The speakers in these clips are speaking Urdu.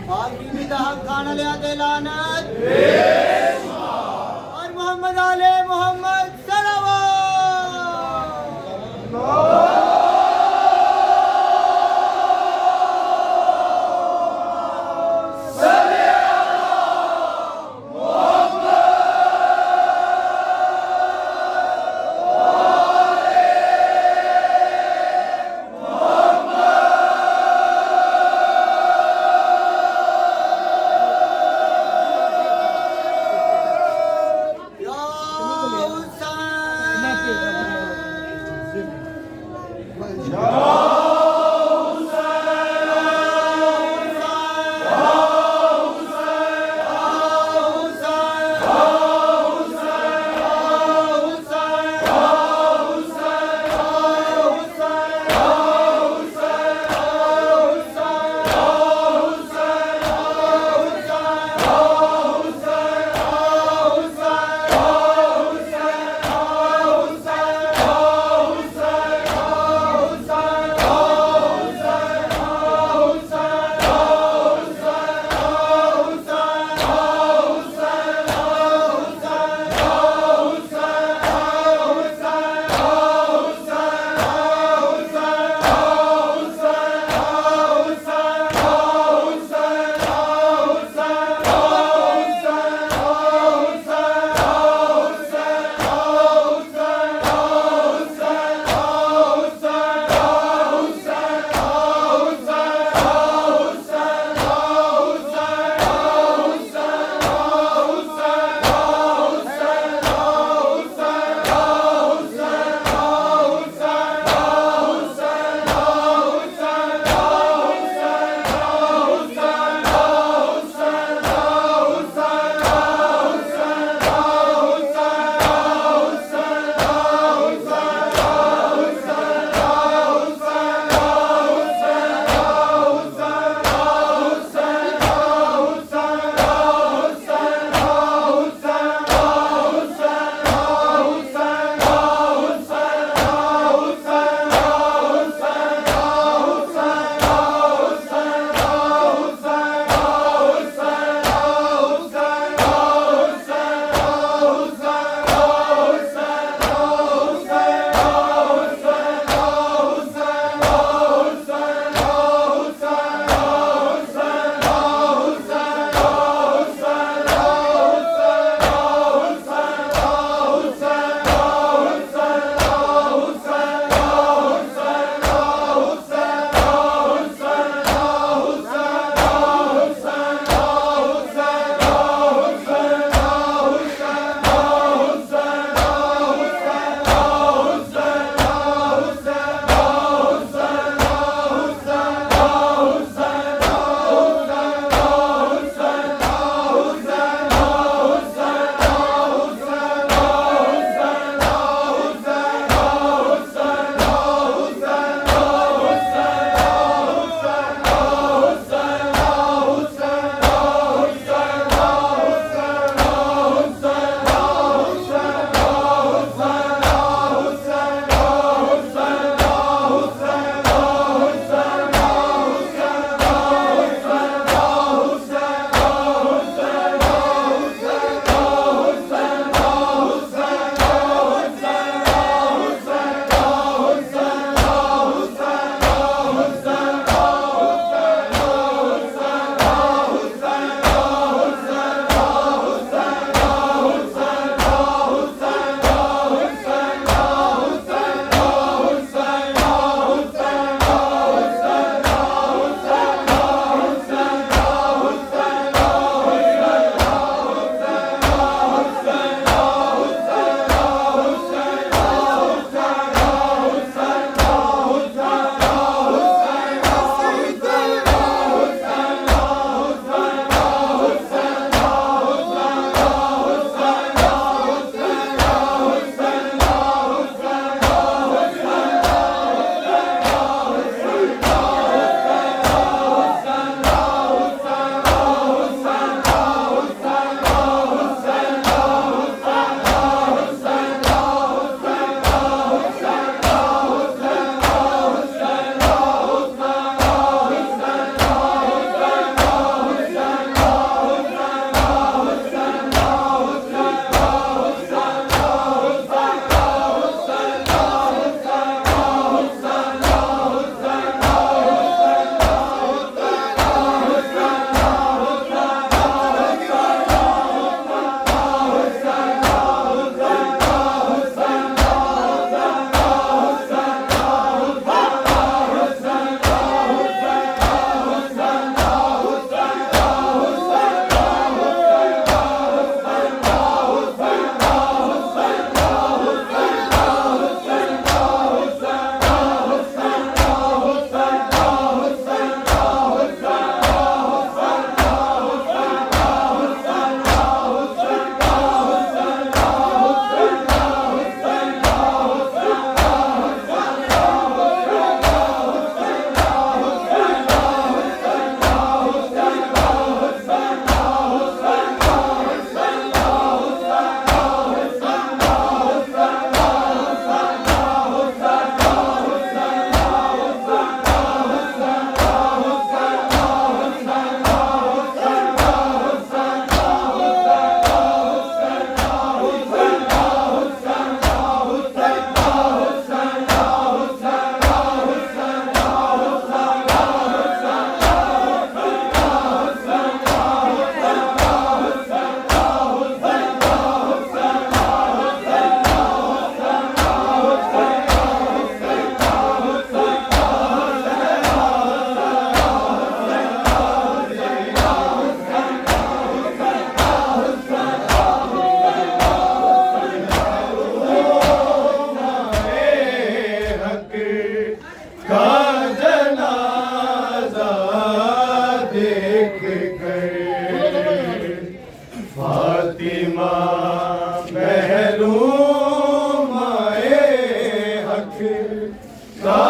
حاکمی دا حق کھانا لیا دے لعنت اور محمد آلِ محمد صلوات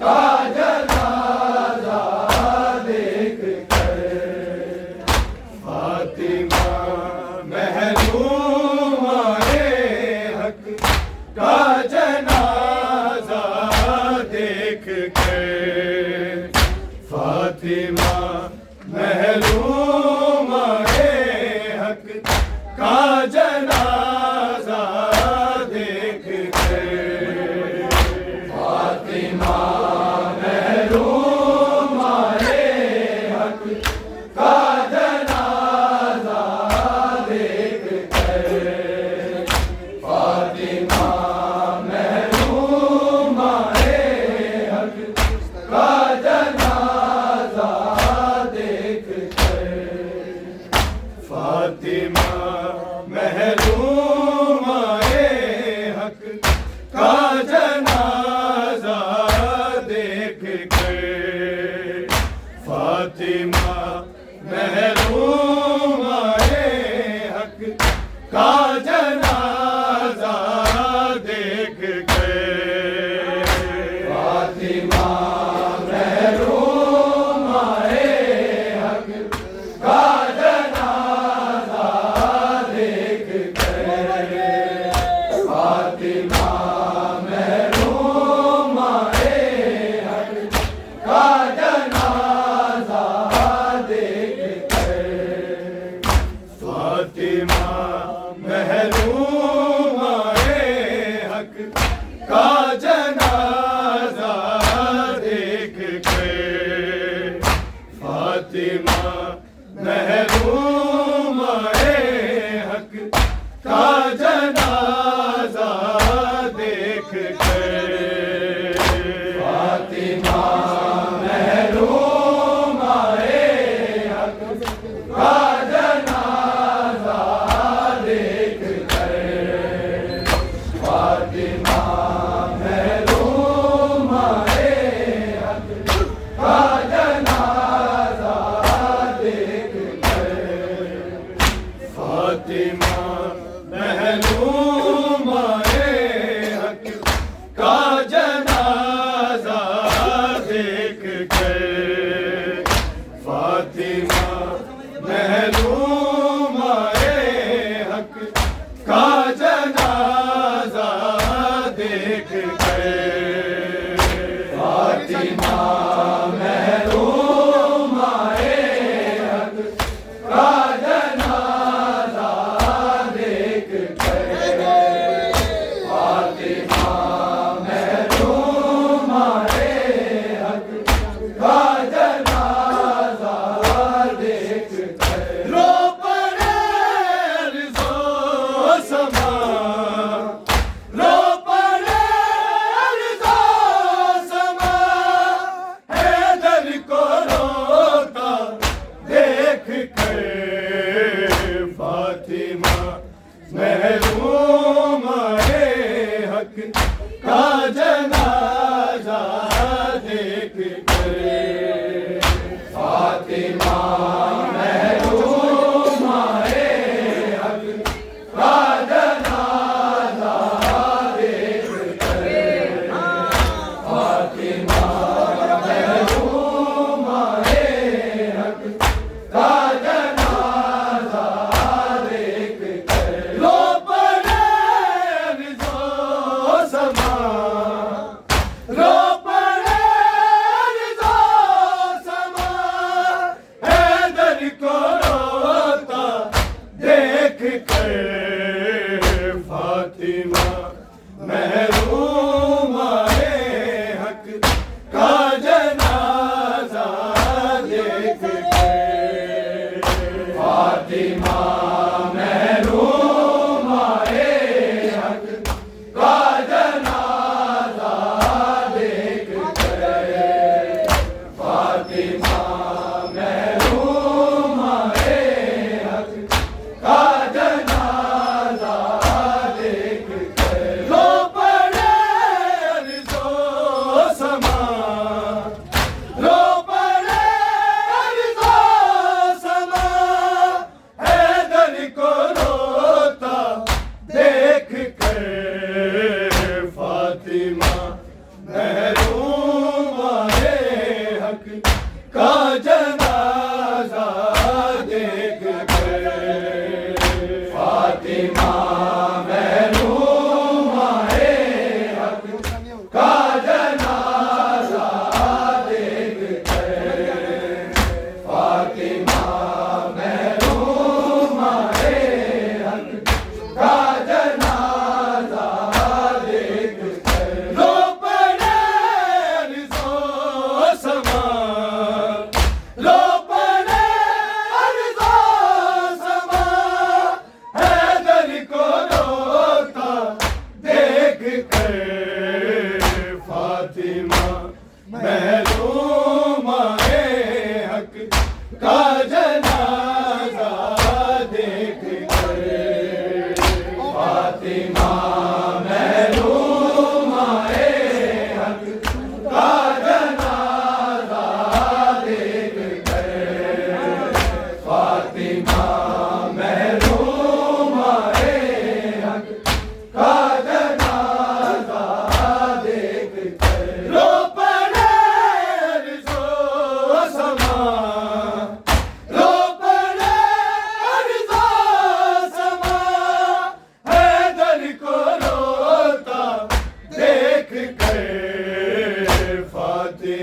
کا جنازہ دیکھ کر فاطمہ محروم حق کا جنازہ دیکھ کر فاطمہ محروم حق کا جنازہ دیکھ کر فاطمہ محروم حق کا جنازہ دیکھ کر فاطمہ محروم حق کا جنازہ دیکھ کر فاطمہ محروم حق کا جنازہ دیکھ کر فاطمہ محروم حق کا جنازہ دیکھ کر فاطمہ محروم حق کا جنازہ دیکھ کر فاطمہ محروم حق کا جنازہ دیکھ کر فاطمہ محروم حق کا جنازہ دیکھ کر فاطمہ محروم حق کا جنازہ دیکھ کر فاطمہ محروم حق کا جنازہ دیکھ کر فاطمہ محروم حق کا جنازہ دیکھ کر فاطمہ محروم حق کا جنازہ دیکھ کر فاطمہ محروم حق کا جنازہ دیکھ کر فاطمہ محروم حق کا جنازہ دیکھ کر فاطمہ محروم حق کا جنازہ دیکھ کر رو پڑے رضا سما رو پڑے رضا سما حیدر کو روتا دیکھ کر فاطمہ محروم حق کا جنازہ دیکھ کر فاطمہ محروم حق کا جنازہ دیکھ کر فاطمہ محروم حق کا جنازہ دیکھ کر رو پڑے رضا سما رو پڑے رضا سما حیدر کو روتا دیکھ کر فاطمہ محروم حق کا جنازہ دیکھ کر فاطمہ محروم حق کا جنازہ دیکھ کر فاطمہ محروم حق کا جنازہ دیکھ کر رو پڑے رضا سما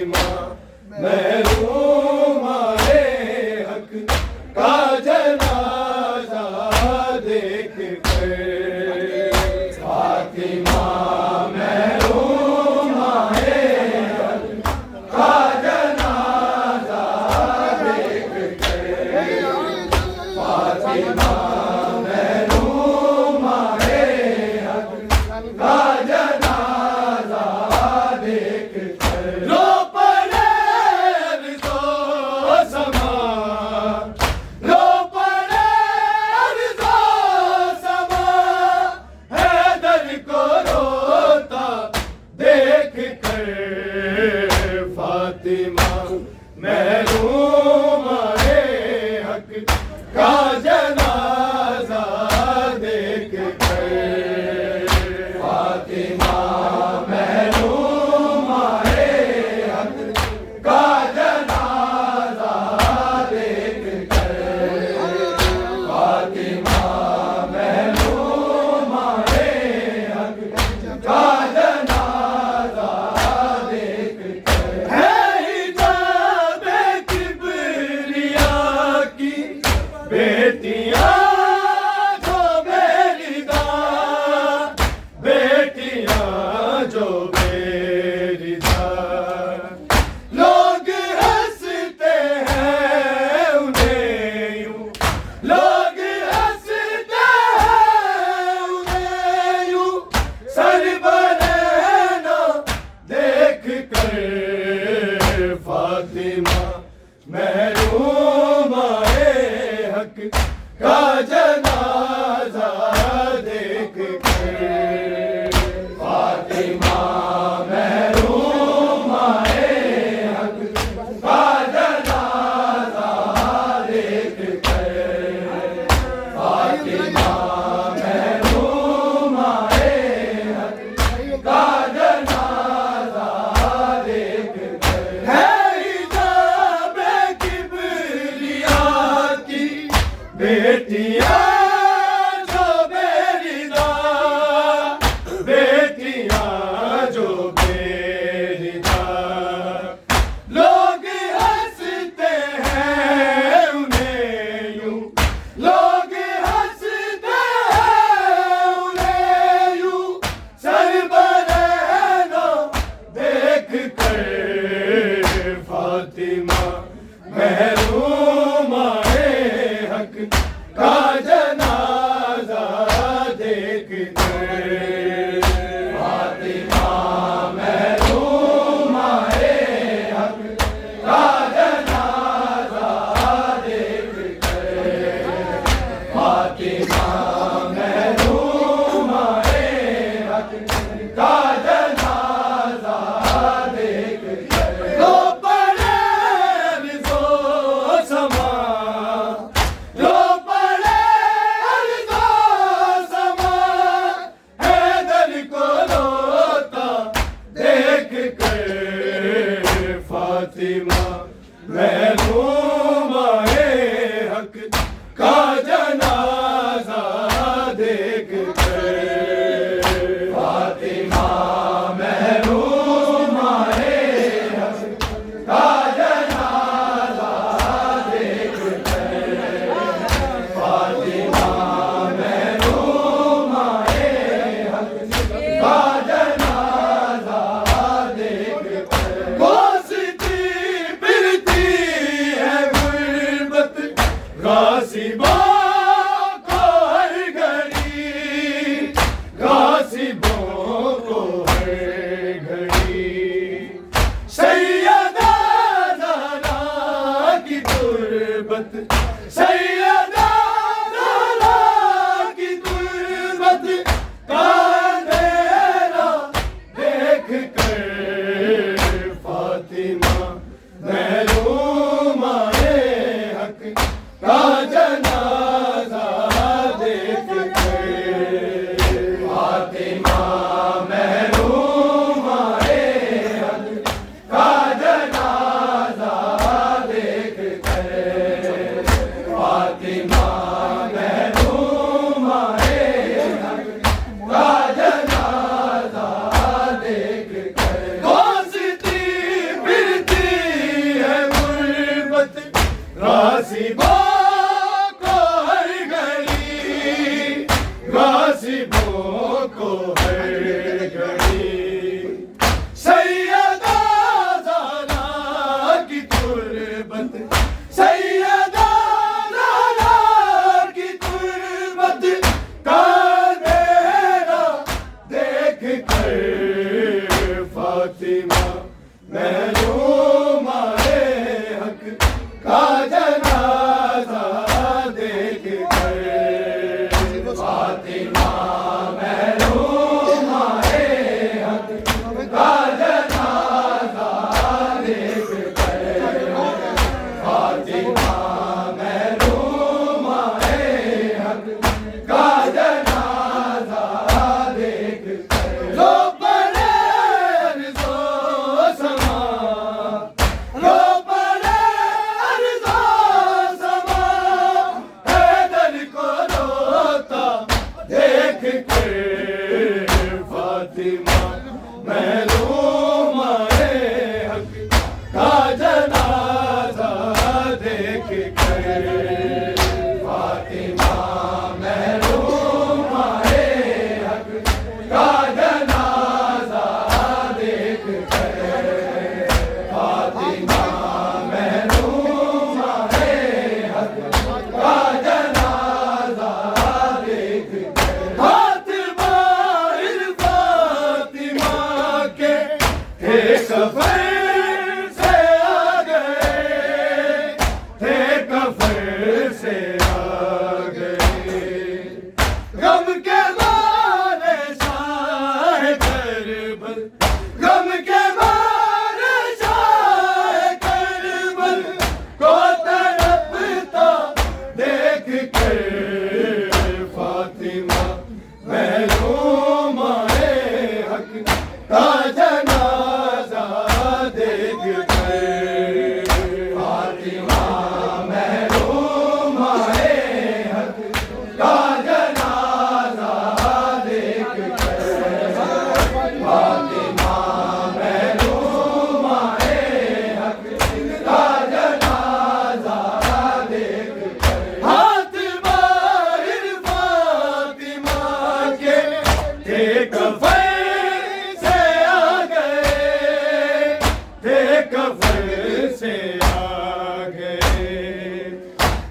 فاطمہ محروم آئے حق کا جنازہ دیکھ کر فاطمہ محروم آئے حق کا جنازہ دیکھ کر فاطمہ محروم آئے حق کا جنازہ دیکھ کر رو پڑے ارض و سما رو پڑے ارض و سما حیدر کو روتا دیکھ کر فاطمہ محروم آئے حق کا جنازہ دیکھ کر فاطمہ محروم آئے حق کا جنازہ دیکھ کر فاطمہ محروم آئے حق کا جنازہ دیکھ کر ہے حجاب کبریا کی بیٹیاں جو بے ردا بیٹیاں جو بے ردا لوگ ہنستے ہیں انہیں یوں لوگ ہنستے ہیں انہیں یوں سر برہنہ دیکھ کر فاطمہ محروم آئے حق کا جنازہ دیکھ کر فاطمہ محروم آئے حق کا جنازہ دیکھ کر فاطمہ محروم آئے حق کا جنازہ دیکھ کر ہے حجاب کبریا کی بیٹیاں جو بے ردا بیٹیاں جو بے ردا لوگ ہنستے ہیں انہیں یوں لوگ ہنستے ہیں انہیں یوں سر برہنہ دیکھ کر فاطمہ محروم آئے حق کا جنازہ دیکھ کر فاطمہ محروم آئے حق کا جنازہ دیکھ کر فاطمہ محروم آئے حق کا جنازہ دیکھ کر رو پڑے ارض و سما رو پڑے ارض و سما حیدر کو روتا دیکھ کر فاطمہ محروم آئے حق کا جنازہ دیکھ کر فاطمہ محروم آئے حق کا جنازہ دیکھ کر فاطمہ محروم آئے حق کا جنازہ دیکھ کر کوستی پھرتی ہے غربت غاصبوں کو ہر گھڑی غاصبوں کو ہر گھڑی سیدہ زہرا کی تربت سیدہ زہرا کی تربت کا اندھیرا دیکھ کر فاطمہ محروم آئے حق کا جنازہ دیکھ کر فاطمہ محروم آئے حق کا جنازہ دیکھ کر فاطمہ محروم آئے حق کا جنازہ دیکھ کر کوستی پھرتی غاصبوں کو ہر گھڑی، غاصبوں کو ہر گھڑی، سیدہ زہرا کی تربت، سیدہ زہرا کی تربت کا اندھیرا دیکھ کر فاطمہ محروم آئے حق کا جنازہ دیکھ کر، فاطمہ محروم آئے حق کا جنازہ دیکھ کر، فاطمہ محروم آئے حق کا جنازہ دیکھ کر، لو پڑے عرض و سما، لو پڑے عرض و سما، حیدر کو روتا دیکھ کر، فاطمہ محروم آئے حق کا جنازہ دیکھ کر، فاطمہ محروم آئے حق کا جنازہ دیکھ کر، فاطمہ محروم آئے حق کا جنازہ دیکھ کر، ہاتھ باہر فاطمہ کے تھے کفن سے آ گئے، تھے کفن سے آ گئے، غم کے مارے شاہ کربل، غم کے مارے شاہ کربل کو تڑپتا دیکھ کر، فاطمہ محروم آئے حق کا جنازہ دیکھ کر، فاطمہ محروم آئے حق کا جنازہ دیکھ کر، فاطمہ محروم آئے حق کا جنازہ دیکھ کر، ہاتھ باہر فاطمہ کے تھے کفن سے آ گئے، تھے کفن سے آ گئے،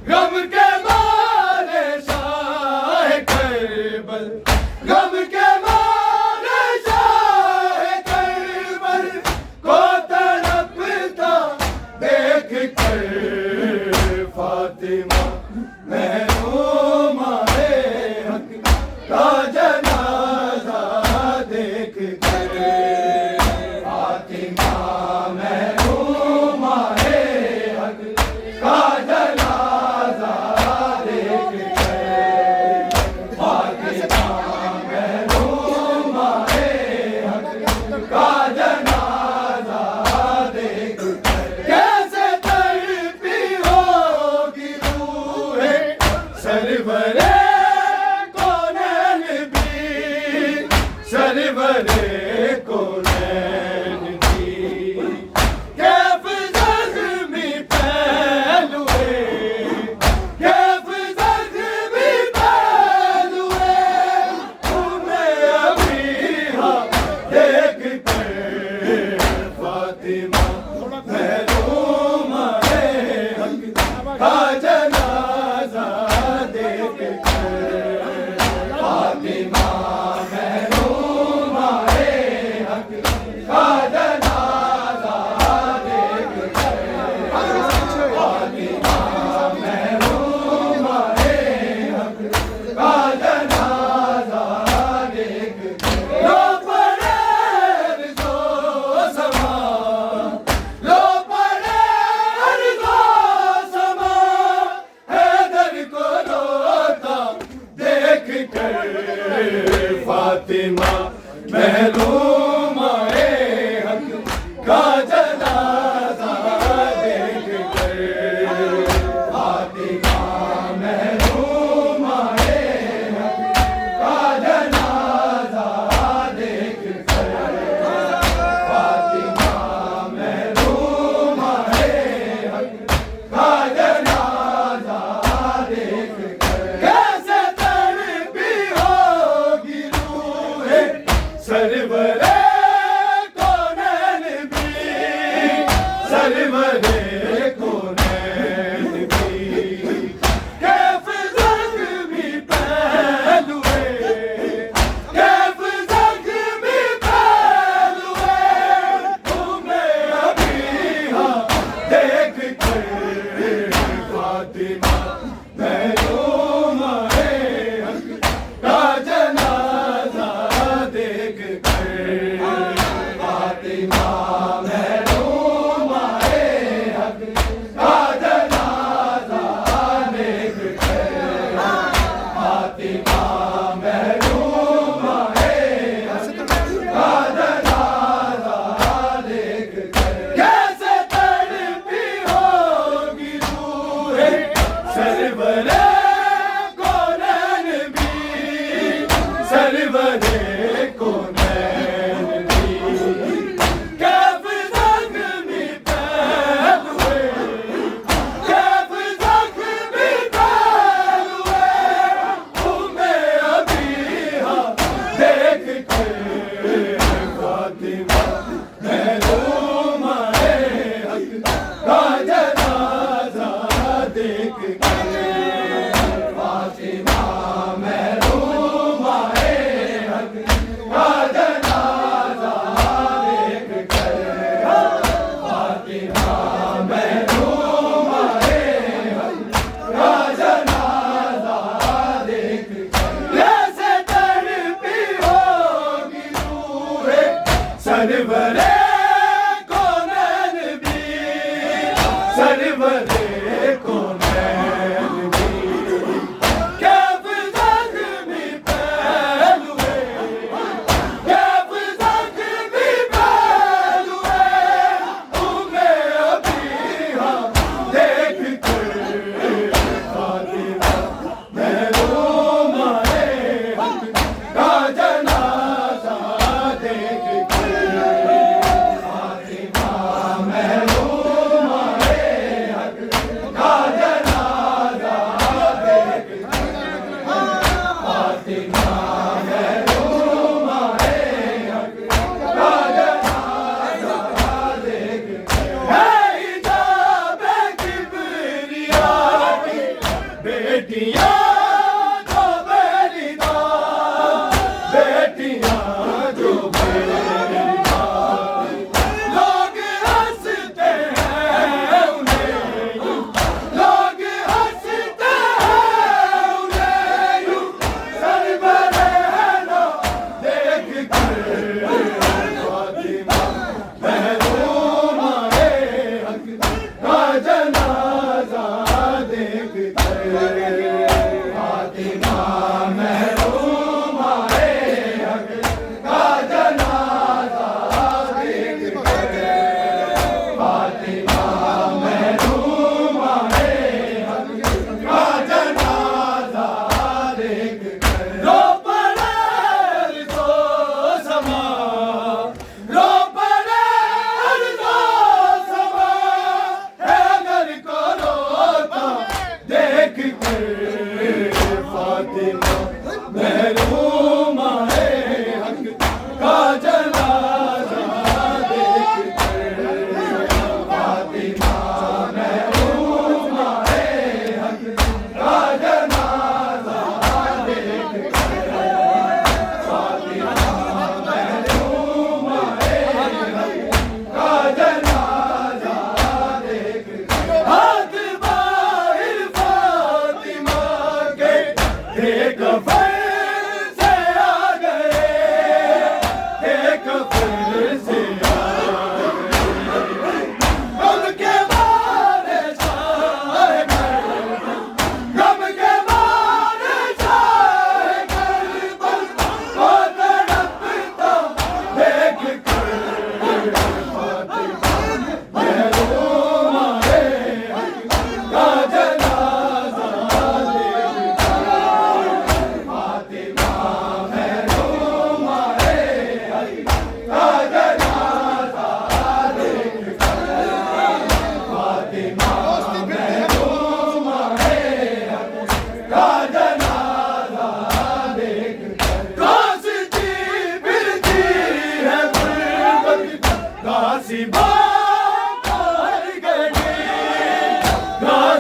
غم کے مارے شاہ کربل، غم کے مارے شاہ کربل کو تڑپتا دیکھ کر، فاطمہ محروم آئے حق کا جنازہ دیکھ کر، فاطمہ محروم آئے حق کا جنازہ دیکھ کر، فاطمہ محروم آئے حق کا جنازہ دیکھ کر، کیسے تڑپتی سرورے کونین بھی کیف زخمی پہلوے کیف زخمی پہلوے تمہیں ابھی ہاں دیکھ کر فاطمہ محروم ہے حق کا جنازہ دیکھ کر فاطمہ محروم ہے حق کا جنازہ دیکھ کر فاطمہ محروم ہے حق کا جنازہ دیکھ کر کیسے تڑپی ہوگی روح سرورے کونین بھی سرورے کونین بھی کیف زخمی پہلوے کیف زخمی پہلوے تمہیں ابھی ہاں دیکھ کر فاطمہ محروم ہے حق کا جنازہ دیکھ کر فاطمہ محروم ہے حق کا جنازہ دیکھ کر فاطمہ محروم ہے حق کا جنازہ دیکھ کر کیسے تڑپی ہوگی روح سرورے کونین بھی سرورے کونین بھی کیف زخمی پہلوے کیف زخمی پہلوے تمہیں ابھی ہاں دیکھ کر فاطمہ محروم ہے حق کا جنازہ دیکھ کر فاطمہ محروم ہے حق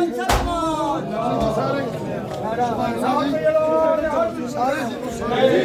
ਮੁਸਲਮਾਨ ਸਾਰੇ